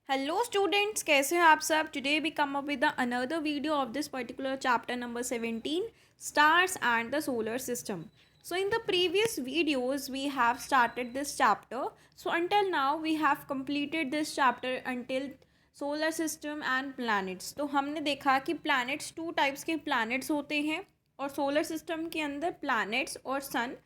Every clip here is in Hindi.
हेलो स्टूडेंट्स, कैसे हैं आप सब। Today we come up with another video of this particular chapter number 17, stars and the solar system. So in the previous videos we have started this chapter. So until now we have completed this chapter until solar system and planets. तो हमने देखा कि planets टू टाइप्स के planets होते हैं और सोलर सिस्टम के अंदर planets और सन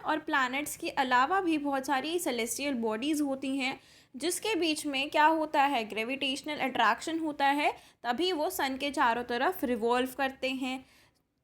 और प्लैनेट्स के अलावा भी बहुत सारी सेलेस्टियल बॉडीज़ होती हैं जिसके बीच में क्या होता है, ग्रेविटेशनल अट्रैक्शन होता है, तभी वो सन के चारों तरफ रिवॉल्व करते हैं।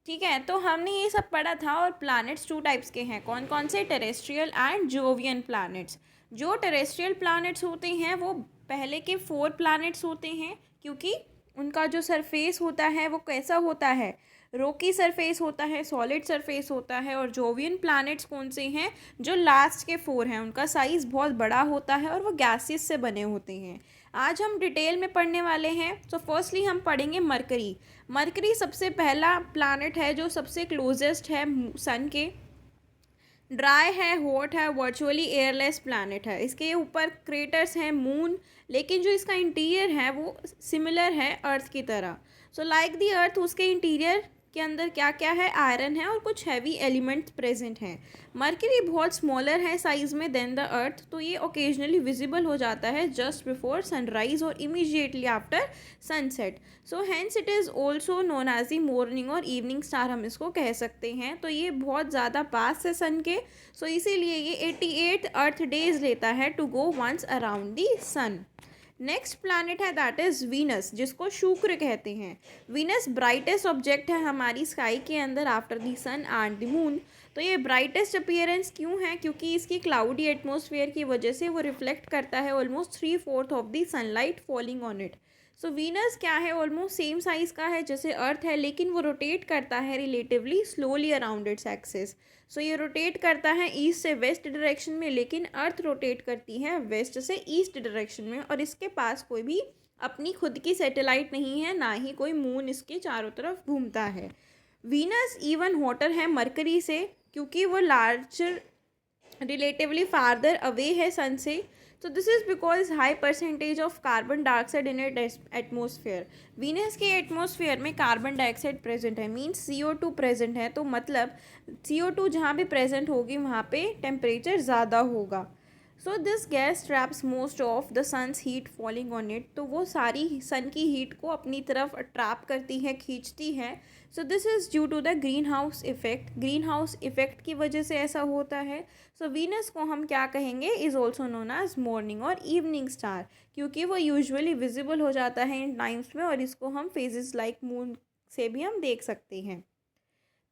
ठीक है, तो हमने ये सब पढ़ा था। और प्लैनेट्स टू टाइप्स के हैं, कौन कौन से, टेरेस्ट्रियल एंड जोवियन प्लैनेट्स। जो टेरेस्ट्रियल प्लैनेट्स होते हैं वो पहले के 4 प्लैनेट्स होते हैं, क्योंकि उनका जो सरफेस होता है वो कैसा होता है, रोकी सरफेस होता है, सॉलिड सरफेस होता है। और जोवियन प्लैनेट्स कौन से हैं, जो लास्ट के 4 हैं, उनका साइज़ बहुत बड़ा होता है और वो गैसेस से बने होते हैं। आज हम डिटेल में पढ़ने वाले हैं। तो फर्स्टली हम पढ़ेंगे मरकरी। मरकरी सबसे पहला प्लैनेट है जो सबसे क्लोजेस्ट है सन के, ड्राई है, हॉट है, वर्चुअली एयरलेस प्लैनेट है। इसके ऊपर क्रेटर्स हैं, मून, लेकिन जो इसका इंटीरियर है वो सिमिलर है अर्थ की तरह। सो लाइक दी अर्थ, उसके इंटीरियर के अंदर क्या क्या है, आयरन है और कुछ हैवी एलिमेंट्स प्रेजेंट हैं। मरकरी बहुत स्मॉलर है साइज़ में देन द अर्थ, तो ये ओकेजनली विजिबल हो जाता है जस्ट बिफोर सनराइज और immediately after sunset. So hence it is also known as the morning और इवनिंग स्टार, हम इसको कह सकते हैं। तो ये बहुत ज़्यादा पास है सन के, सो इसीलिए ये 88 अर्थ डेज लेता है to go once around the sun. Next planet है दैट इज़ वीनस, जिसको शुक्र कहते हैं। वीनस ब्राइटेस्ट ऑब्जेक्ट है हमारी स्काई के अंदर after the sun and the moon. तो ये ब्राइटेस्ट अपीयरेंस क्यों है, क्योंकि इसकी क्लाउडी एटमॉस्फेयर की वजह से वो रिफ्लेक्ट करता है almost 3/4 of the sunlight falling on it. So Venus क्या है, ऑलमोस्ट सेम साइज़ का है जैसे अर्थ है, लेकिन वो रोटेट करता है relatively slowly around its axis. So ये रोटेट करता है ईस्ट से वेस्ट डायरेक्शन में, लेकिन अर्थ रोटेट करती है वेस्ट से ईस्ट डायरेक्शन में। और इसके पास कोई भी अपनी खुद की सैटेलाइट नहीं है, ना ही कोई मून इसके चारों तरफ घूमता है। वीनस इवन हॉटर है मरकरी से, क्योंकि वो लार्जर रिलेटिवली फार्दर अवे है सन से। So this is because high percentage of carbon dioxide in its atmosphere. Venus के एटमॉस्फेयर में कार्बन डाइऑक्साइड प्रेजेंट है, मीन्स CO2 प्रेजेंट है। तो मतलब CO2 जहाँ भी प्रेजेंट होगी वहाँ पे टेम्परेचर ज़्यादा होगा। So this gas traps most of the sun's heat falling on it. तो वो सारी सन की हीट को अपनी तरफ ट्रैप करती है, खींचती है। So this is due to the green house effect. Green house effect की वजह से ऐसा होता है। सो वीनस को हम क्या कहेंगे, is also known as morning और इवनिंग स्टार, क्योंकि वो यूजुअली विजिबल हो जाता है इन टाइम्स में, और इसको हम फेजेस लाइक मून से भी हम देख सकते हैं।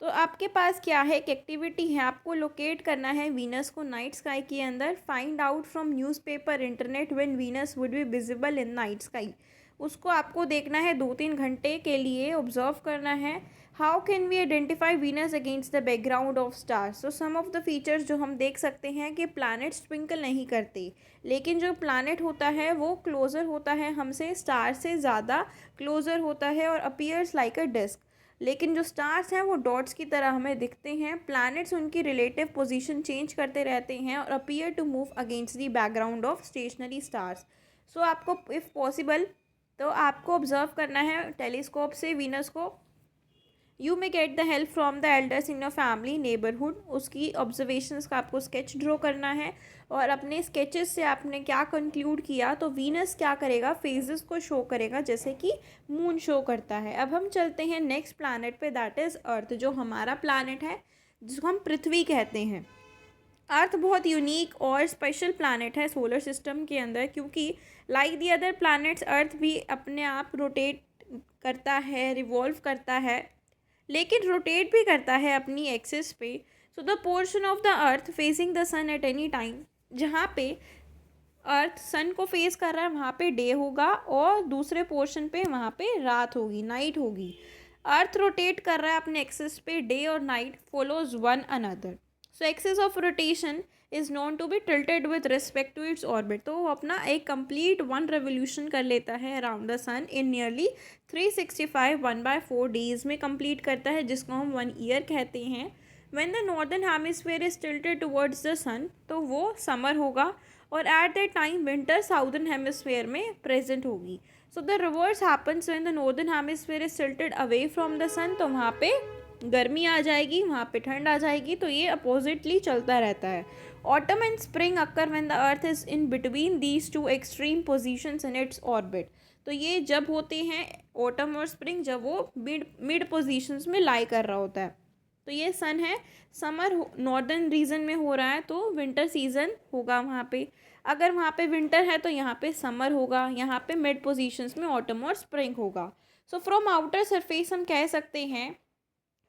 तो आपके पास क्या है, एक एक्टिविटी है, आपको लोकेट करना है वीनस को नाइट स्काई के अंदर। Find out from newspaper, internet when Venus would be visible in night sky. उसको आपको देखना है 2-3 घंटे के लिए, ऑब्जर्व करना है। How can we identify Venus against the background of stars. तो सम ऑफ द फीचर्स जो हम देख सकते हैं कि प्लैनेट्स ट्विंकल नहीं करते, लेकिन जो प्लैनेट होता है वो क्लोज़र होता है हमसे, स्टार से ज़्यादा क्लोज़र होता है और अपीयर्स लाइक अ डिस्क। लेकिन जो स्टार्स हैं वो डॉट्स की तरह हमें दिखते हैं। प्लैनेट्स उनकी रिलेटिव पोजीशन चेंज करते रहते हैं और appear to move against the background of stationary stars. So आपको इफ़ पॉसिबल तो आपको ऑब्जर्व करना है टेलीस्कोप से वीनस को। You may get the help from the elders in your family neighbourhood. उसकी ऑब्जर्वेशंस का आपको स्केच ड्रॉ करना है, और अपने स्केचेस से आपने क्या कंक्लूड किया, तो वीनस क्या करेगा, फेजेस को शो करेगा जैसे कि मून शो करता है। अब हम चलते हैं नेक्स्ट प्लैनेट पे, दैट इज़ अर्थ, जो हमारा प्लैनेट है जिसको हम पृथ्वी कहते हैं। अर्थ बहुत यूनिक और स्पेशल प्लैनेट है सोलर सिस्टम के अंदर, क्योंकि लाइक दी अदर प्लैनेट्स अर्थ भी अपने आप रोटेट करता है, रिवॉल्व करता है, लेकिन रोटेट भी करता है अपनी एक्सिस पे। So the portion of the earth facing the sun at any time, जहाँ पे अर्थ सन को फेस कर रहा है वहाँ पे डे होगा, और दूसरे पोर्शन पे वहाँ पे रात होगी, नाइट होगी। अर्थ रोटेट कर रहा है अपने एक्सिस पे, डे और night follows one another. So axis of rotation is known to be tilted with respect to its orbit. तो वो अपना एक कंप्लीट 1 रेवोल्यूशन कर लेता है around the sun in nearly 365 1/4 days में कंप्लीट करता है, जिसको हम 1 ईयर कहते हैं। When the northern hemisphere is tilted towards the sun, तो वो समर होगा, और at that time winter southern hemisphere में प्रेजेंट होगी. So the reverse happens when the northern hemisphere is tilted away from the sun. तो वहाँ पे गर्मी आ जाएगी, वहाँ पे ठंड आ जाएगी. तो ये अपोजिटली चलता रहता है. Autumn and spring occur when the earth is in between these two extreme positions in its orbit. तो ये जब होते हैं ऑटम और स्प्रिंग, जब वो मिड पोजीशंस में लाई कर रहा होता है. तो ये सन है, समर नॉर्दर्न रीजन में हो रहा है तो विंटर सीजन होगा वहाँ पे. अगर वहाँ पे विंटर है तो यहाँ पे समर होगा, यहाँ पे मिड पोजीशंस में ऑटम और स्प्रिंग होगा. सो फ्रॉम आउटर सरफेस हम कह सकते हैं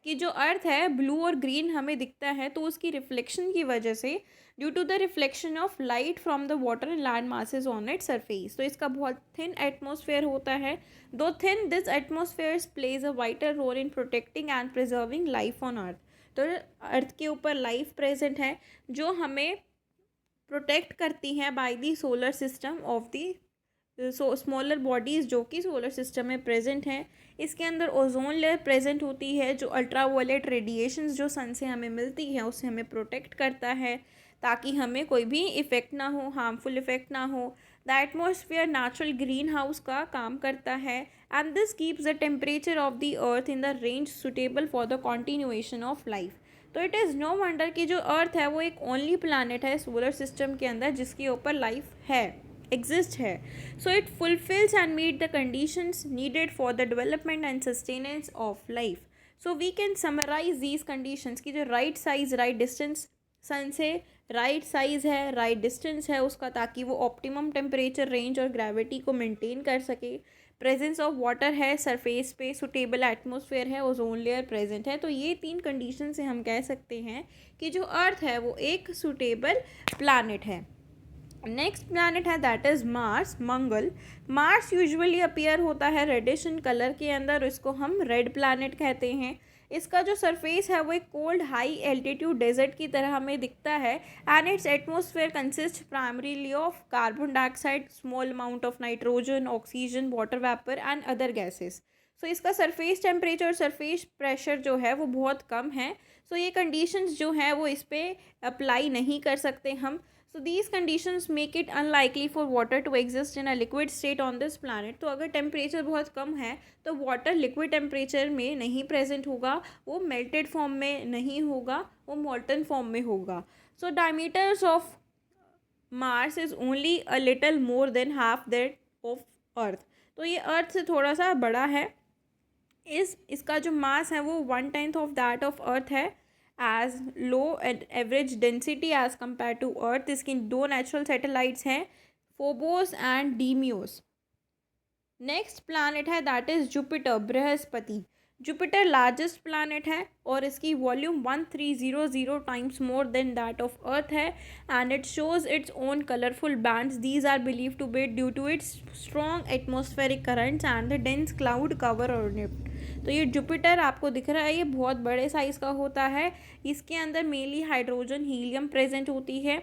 कि जो अर्थ है ब्लू और ग्रीन हमें दिखता है, तो उसकी रिफ्लेक्शन की वजह से, due to the reflection of light from the water and land masses on it surface. तो इसका बहुत थिन एटमॉस्फेयर होता है. Though thin this atmosphere plays a vital role in protecting and preserving life on earth. तो अर्थ के ऊपर लाइफ प्रेजेंट है जो हमें प्रोटेक्ट करती हैं by the solar system of the smaller bodies जो कि सोलर सिस्टम में प्रेजेंट हैं. इसके अंदर ओजोन लेयर प्रेजेंट होती है जो अल्ट्रावायलेट रेडिएशंस जो सन से हमें मिलती है उससे हमें प्रोटेक्ट करता है ताकि हमें कोई भी इफ़ेक्ट ना हो, हार्मफुल इफ़ेक्ट ना हो. The atmosphere natural green house का काम करता है and this keeps the temperature of the earth in the range suitable for the continuation of life. तो इट इज़ नो वंडर कि जो अर्थ है वो एक ओनली प्लानट है सोलर सिस्टम के अंदर जिसके ऊपर लाइफ है, एग्जिस्ट है. So it fulfils and meet the conditions needed for the development and sustenance of life. So we can summarise these conditions की जो right size right distance sun से राइट साइज है, राइट डिस्टेंस है उसका, ताकि वो ऑप्टिमम टेम्परेचर रेंज और ग्रेविटी को मेंटेन कर सके. प्रेजेंस ऑफ वाटर है सरफेस पे, सुटेबल एटमॉस्फेयर है, ओजोन लेयर प्रेजेंट है. तो ये तीन कंडीशन से हम कह सकते हैं कि जो अर्थ है वो एक सुटेबल प्लानट है. नेक्स्ट प्लानट है that is Mars, Mangal. Mars usually appear होता है रेडिश इन कलर के अंदर, इसको हम रेड प्लानट कहते हैं. इसका जो सरफेस है वो एक कोल्ड हाई एल्टीट्यूड डेजर्ट की तरह हमें दिखता है and its atmosphere consist primarily of carbon dioxide, small amount of nitrogen, oxygen, water vapour and other gases. So इसका सरफेस टेम्परेचर और सरफेस प्रेशर जो है वो बहुत कम है. सो ये कंडीशंस जो है वो इस पर अप्लाई नहीं कर सकते हम. So these conditions make it unlikely for water to exist in a liquid state on this planet. तो अगर टेम्परेचर बहुत कम है तो वाटर लिक्विड टेम्परेचर में नहीं प्रेजेंट होगा, वो मेल्टेड फॉर्म में नहीं होगा, वो मोल्टन फॉर्म में होगा. So diameters of Mars is only a little more than half that of earth. तो ये अर्थ से थोड़ा सा बड़ा है. इसका जो मास है वो 1/10 ऑफ दैट ऑफ अर्थ है. As low and average density as compare to earth. इसकी दो नेचुरल सैटेलाइट्स हैं, Phobos and Deimos. Next planet है that is Jupiter, Brihaspati. Jupiter largest planet है और इसकी volume 1300 times more than that of earth है and it shows its own colourful bands. These are believe to be due to its strong atmospheric currents and the dense cloud cover on it. तो ये जुपिटर आपको दिख रहा है, ये बहुत बड़े साइज़ का होता है. इसके अंदर मेनली हाइड्रोजन हीलियम प्रेजेंट होती है.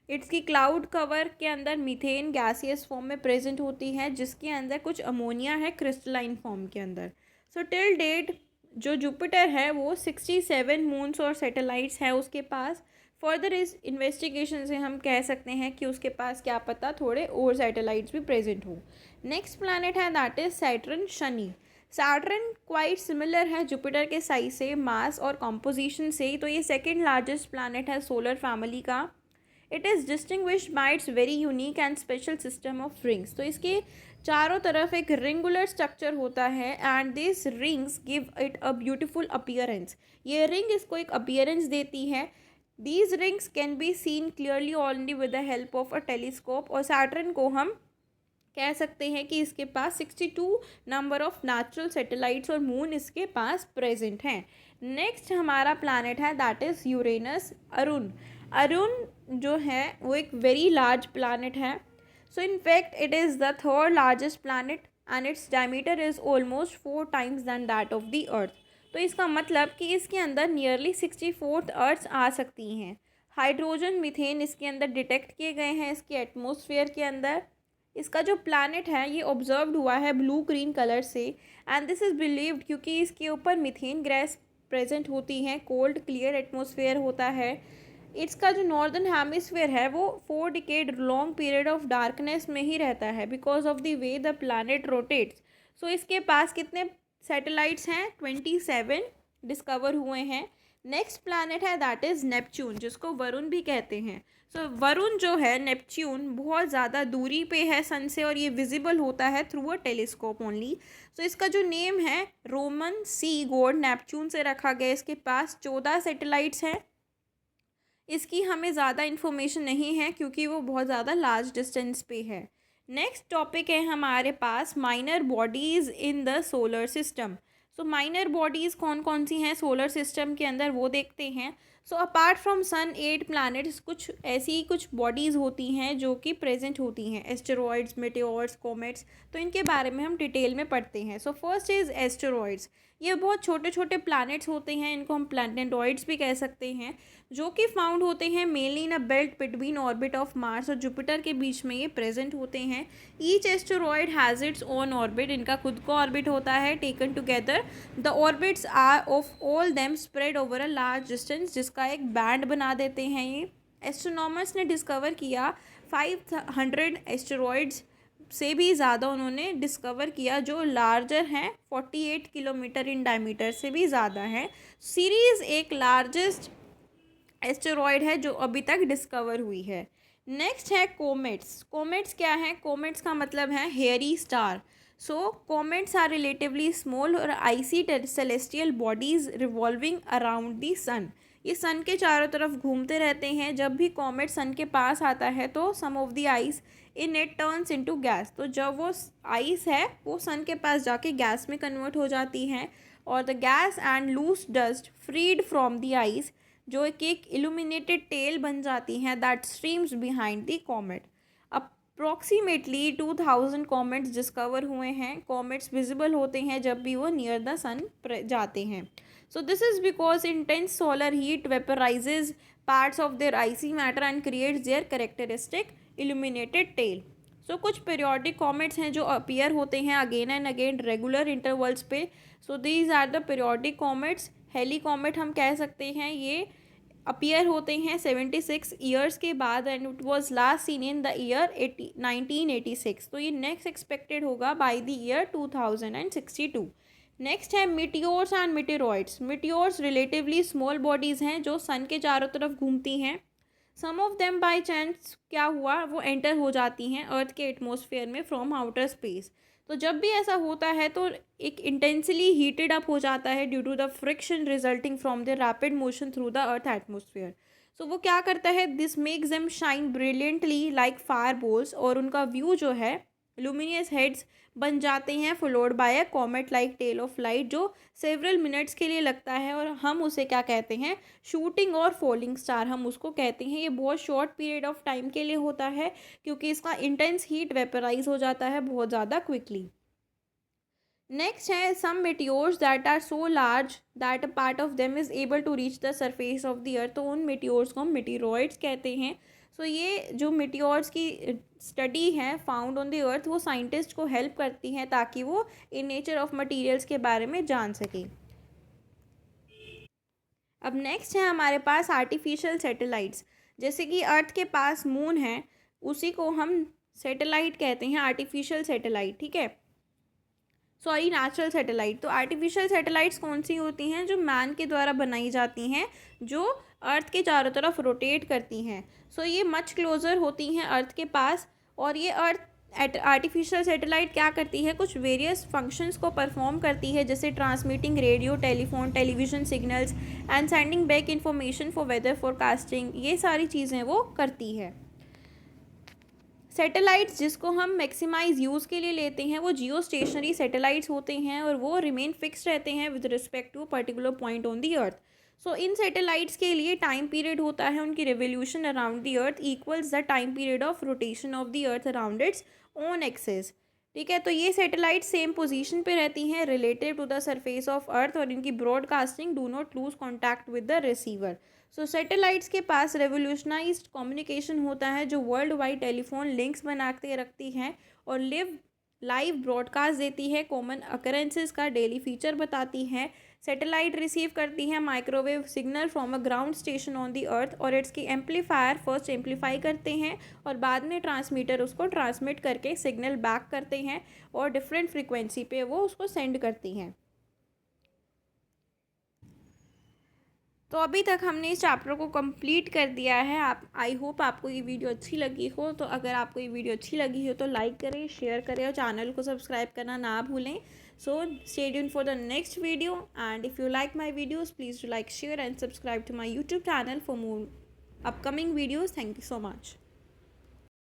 इसकी क्लाउड कवर के अंदर मीथेन गैसियस फॉर्म में प्रेजेंट होती है जिसके अंदर कुछ अमोनिया है क्रिस्टलाइन फॉर्म के अंदर. सो टिल डेट जो जुपिटर है वो 67 मून्स और सैटेलाइट्स है उसके पास. फर्दर इस इन्वेस्टिगेशन से हम कह सकते हैं कि उसके पास क्या पता थोड़े और सैटेलाइट्स भी प्रेजेंट हो. नेक्स्ट प्लानट है that is Saturn, Shani. Saturn quite similar है जुपिटर के साइज से, मास और कॉम्पोजिशन से. तो ये सेकेंड लार्जेस्ट प्लानट है सोलर फैमिली का. It is distinguished by it's very unique and special system of rings. तो इसके चारों तरफ एक रिंगुलर स्ट्रक्चर होता है and this rings give it a beautiful appearance. ये रिंग इसको एक अपीयरेंस देती है. These rings can be seen clearly only with the help of a telescope. और सैटर्न को हम कह सकते हैं कि इसके पास 62 नंबर ऑफ नेचुरल सैटेलाइट्स और मून इसके पास प्रेजेंट हैं. नेक्स्ट हमारा प्लानट है that is Uranus, Arun. Arun जो है वो एक वेरी लार्ज प्लानट है. So in fact it is the third largest planet and its diameter is almost 4 times than that of the earth. तो इसका मतलब कि इसके अंदर नियरली 64 अर्थ्स आ सकती हैं. हाइड्रोजन, मीथेन इसके अंदर डिटेक्ट किए गए हैं इसके एटमॉस्फेयर के अंदर. इसका जो प्लानट है ये ऑब्जर्व्ड हुआ है ब्लू ग्रीन कलर से एंड दिस इज़ बिलीव्ड क्योंकि इसके ऊपर मीथेन गैस प्रेजेंट होती हैं, कोल्ड क्लियर एटमॉस्फेयर होता है इसका जो नॉर्दर्न हेमिस्फीयर है वो 4 decade long period of darkness में ही रहता है because of the way the planet rotates. So इसके पास कितने सैटेलाइट्स हैं? 27 डिस्कवर हुए हैं। नेक्स्ट प्लानट है दैट इज़ नेपच्यून, जिसको वरुण भी कहते हैं। सो वरुण जो है नेपच्यून बहुत ज़्यादा दूरी पे है सन से और ये विजिबल होता है थ्रू अ टेलीस्कोप ओनली। सो इसका जो नेम है रोमन सी गॉड नेपच्यून से रखा गया। इसके पास 14 सैटेलाइट्स हैं। इसकी हमें ज़्यादा इन्फॉर्मेशन नहीं है क्योंकि वो बहुत ज़्यादा लार्ज डिस्टेंस पे है। नेक्स्ट टॉपिक है हमारे पास minor bodies in the solar system. So minor bodies कौन कौन सी हैं सोलर सिस्टम के अंदर वो देखते हैं। So apart from sun 8 planets कुछ ऐसी कुछ बॉडीज़ होती हैं जो कि प्रेजेंट होती हैं, एस्टेरॉयड्स, मेटेओर्स, कॉमेट्स। तो इनके बारे में हम डिटेल में पढ़ते हैं। So first is asteroids. ये बहुत छोटे छोटे प्लैनेट्स होते हैं, इनको हम प्लैनेटॉइड्स भी कह सकते हैं, जो कि फाउंड होते हैं mainly in a belt between orbit of Mars और जुपिटर के बीच में ये प्रेजेंट होते हैं। Each asteroid has its own orbit, इनका खुद का ऑर्बिट होता है taken together. The orbits are of all them spread over a large distance, जिसका एक बैंड बना देते हैं। ये एस्ट्रोनॉमर्स ने डिस्कवर किया 500 एस्टेरॉयड्स से भी ज़्यादा उन्होंने डिस्कवर किया जो लार्जर हैं, 48 किलोमीटर इन डायमीटर से भी ज़्यादा है। सीरीज़ एक लार्जेस्ट एस्टेरॉयड है जो अभी तक डिस्कवर हुई है। नेक्स्ट है कोमेट्स। कोमेट्स क्या है? कोमेट्स का मतलब है hairy star. So comets are relatively small और icy celestial bodies revolving around the sun. ये सन के चारों तरफ घूमते रहते हैं। जब भी कॉमेट सन के पास आता है तो some of the ice in it turns into gas. तो जब वो आइस है वो सन के पास जाके गैस में कन्वर्ट हो जाती है और the gas and loose dust freed from the ice जो एक इल्यूमिनेटेड टेल बन जाती हैं that streams behind the comet. Approximately 2000 comets discover हुए हैं। कॉमेट्स विजिबल होते हैं जब भी वो नियर द सन जाते हैं। So this is because intense solar heat vaporises parts of their icy matter and creates their characteristic illuminated tail. So कुछ पीरियोडिक कॉमेट्स हैं जो अपीयर होते हैं again and again regular intervals पे। So these are the periodic comets. Halley comet हम कह सकते हैं, ये अपीयर होते हैं 76 ईयर्स के बाद and it was last seen in the year 1986। तो ये नेक्स्ट एक्सपेक्टेड होगा बाय द ईयर 2062। नेक्स्ट है meteors and meteoroids. Meteors relatively small bodies हैं जो सन के चारों तरफ घूमती हैं। Some of them by chance क्या हुआ वो एंटर हो जाती हैं अर्थ के एटमॉस्फेयर में फ्रॉम आउटर स्पेस। तो जब भी ऐसा होता है तो एक इंटेंसली हीटेड अप हो जाता है due to the friction resulting from the rapid motion through the earth atmosphere. So वो क्या करता है, this makes them shine brilliantly like fire balls और उनका व्यू जो है लुमिनियस हेड्स बन जाते हैं followed by a comet like tail of light जो सेवरल मिनट्स के लिए लगता है और हम उसे क्या कहते हैं, शूटिंग और फॉलिंग स्टार हम उसको कहते हैं। ये बहुत शॉर्ट पीरियड ऑफ टाइम के लिए होता है क्योंकि इसका इंटेंस हीट वेपराइज हो जाता है बहुत ज़्यादा क्विकली। नेक्स्ट है some meteors that are so large that a part of them is able to reach the surface of the earth. तो उन मेटियोर्स को हम मेटिरॉइड्स कहते हैं। सो ये जो मेटियोर्स की स्टडी है फाउंड ऑन द अर्थ वो साइंटिस्ट को हेल्प करती हैं ताकि वो इन नेचर ऑफ मटेरियल्स के बारे में जान सकें। अब नेक्स्ट है हमारे पास आर्टिफिशियल सैटेलाइट्स। जैसे कि अर्थ के पास मून है उसी को हम सैटेलाइट कहते हैं, आर्टिफिशियल सैटेलाइट, ठीक है, सॉरी नेचुरल सैटेलाइट। तो आर्टिफिशियल सैटेलाइट्स कौन सी होती हैं? जो मैन के द्वारा बनाई जाती हैं जो अर्थ के चारों तरफ रोटेट करती हैं। सो ये मच क्लोज़र होती हैं अर्थ के पास और ये अर्थ आर्टिफिशियल सैटेलाइट क्या करती है, कुछ वेरियस फंक्शंस को परफॉर्म करती है जैसे transmitting radio, telephone, television signals and sending back information for weather forecasting. ये सारी चीज़ें वो करती है। सैटेलाइट्स जिसको हम मैक्सिमाइज यूज़ के लिए लेते हैं वो जियो स्टेशनरी सैटेलाइट्स होते हैं और वो रिमेन फिक्स रहते हैं with respect to particular point on the earth. So इन सैटेलाइट्स के लिए टाइम पीरियड होता है उनकी revolution around the earth equals the time period of rotation of the earth around its own axis. ठीक है, तो ये सैटेलाइट सेम पोजीशन पे रहती हैं relative to the surface of earth और इनकी broadcasting do not lose contact with the receiver. So satellites के पास रेवोल्यूशनाइज्ड कम्युनिकेशन होता है जो वर्ल्ड वाइड टेलीफोन लिंक्स बना के रखती हैं और लिव लाइव ब्रॉडकास्ट देती है, कॉमन अकरेंसेस का डेली फीचर बताती है, सैटेलाइट रिसीव करती है microwave signal from a ground station on the earth, और इट्स की एम्पलीफायर फर्स्ट एम्पलीफाई करते हैं और बाद में ट्रांसमीटर उसको ट्रांसमिट करके सिग्नल बैक करते हैं और डिफरेंट फ्रिक्वेंसी पे वो उसको सेंड करती हैं। तो अभी तक हमने इस चैप्टर को कंप्लीट कर दिया है। आप आई होप आपको ये वीडियो अच्छी लगी हो। तो अगर आपको ये वीडियो अच्छी लगी हो तो लाइक करें, शेयर करें और चैनल को सब्सक्राइब करना ना भूलें। So stay tuned for the next video, and if you like my videos please do like, share and subscribe to my YouTube channel for more upcoming videos. Thank you so much.